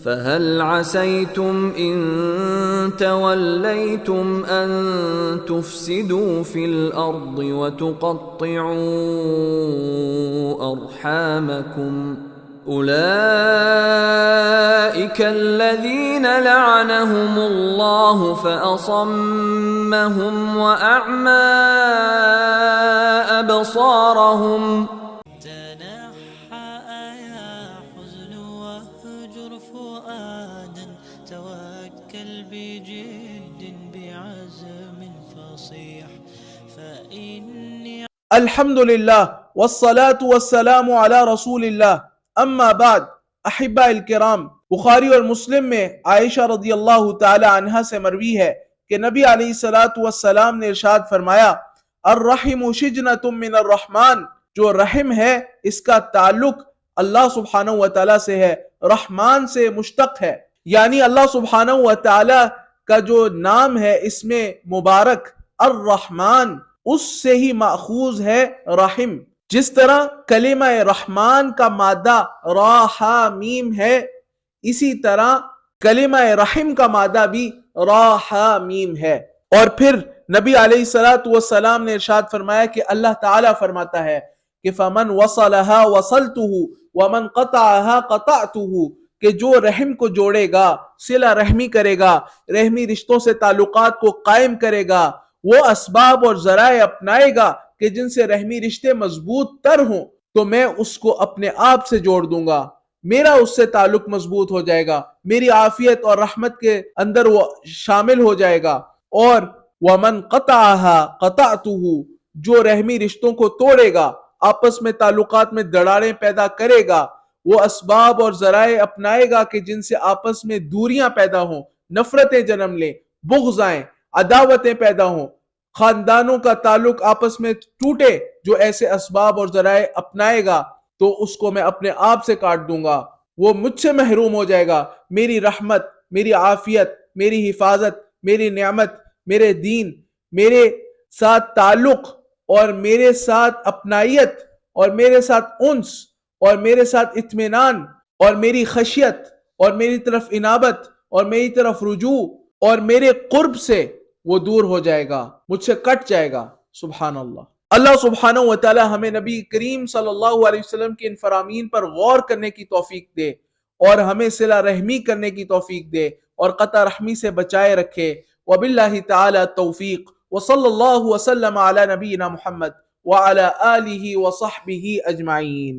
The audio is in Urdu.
فهل عسيتم إن توليتم أن تفسدوا في الأرض وتقطعوا أرحامكم أولئك الذين لعنهم الله فأصمهم وأعمى أبصارهم. توكل بجد بعزم فصيح فإني الحمد لله والصلاة والسلام على رسول اللہ اما بعد. احباء الکرام، بخاری اور مسلم میں عائشہ رضی اللہ تعالی عنہا سے مروی ہے کہ نبی علیہ الصلاۃ والسلام نے ارشاد فرمایا، الرحم شجنۃ من الرحمن، جو رحم ہے اس کا تعلق اللہ سبحانہ وتعالی سے ہے، رحمان سے مشتق ہے، یعنی اللہ سبحانہ وتعالی کا جو نام ہے اس میں مبارک الرحمن، اس سے ہی ماخوذ ہے رحم. جس طرح کلمہ رحمان کا مادہ را ہا میم ہے، اسی طرح کلمہ رحم کا مادہ بھی را ہا میم ہے. اور پھر نبی علیہ الصلوۃ والسلام نے ارشاد فرمایا کہ اللہ تعالیٰ فرماتا ہے کہ فمن وصلها وصلته ومن قطعها قطعته، کہ جو رحم کو جوڑے گا، صلہ رحمی کرے گا، رحمی رشتوں سے تعلقات کو قائم کرے گا، وہ اسباب اور ذرائع اپنائے گا کہ جن سے رحمی رشتے مضبوط تر ہوں، تو میں اس کو اپنے آپ سے جوڑ دوں گا، میرا اس سے تعلق مضبوط ہو جائے گا، میری عافیت اور رحمت کے اندر وہ شامل ہو جائے گا. اور وَمَنْ قَطَعَهَا قَطَعْتُهُ، جو رحمی رشتوں کو توڑے گا، آپس میں تعلقات میں دراڑیں پیدا کرے گا، وہ اسباب اور ذرائع اپنائے گا کہ جن سے آپس میں دوریاں پیدا ہوں، نفرتیں جنم لیں، بغض آئیں، عداوتیں پیدا ہوں، خاندانوں کا تعلق آپس میں ٹوٹے، جو ایسے اسباب اور ذرائع اپنائے گا تو اس کو میں اپنے آپ سے کاٹ دوں گا، وہ مجھ سے محروم ہو جائے گا. میری رحمت، میری عافیت، میری حفاظت، میری نعمت، میرے دین، میرے ساتھ تعلق اور میرے ساتھ اپنائیت اور میرے ساتھ انس اور میرے ساتھ اطمینان اور میری خشیت اور میری طرف انابت اور میری طرف رجوع اور میرے قرب سے وہ دور ہو جائے گا، مجھ سے کٹ جائے گا. سبحان اللہ. اللہ سبحانہ وتعالی ہمیں نبی کریم صلی اللہ علیہ وسلم کی ان فرامین پر غور کرنے کی توفیق دے اور ہمیں صلہ رحمی کرنے کی توفیق دے اور قطع رحمی سے بچائے رکھے. وباللہ تعالی توفیق، وصلی اللہ وسلم علی نبینا محمد وعلی آلہ وصحبہ اجمعین.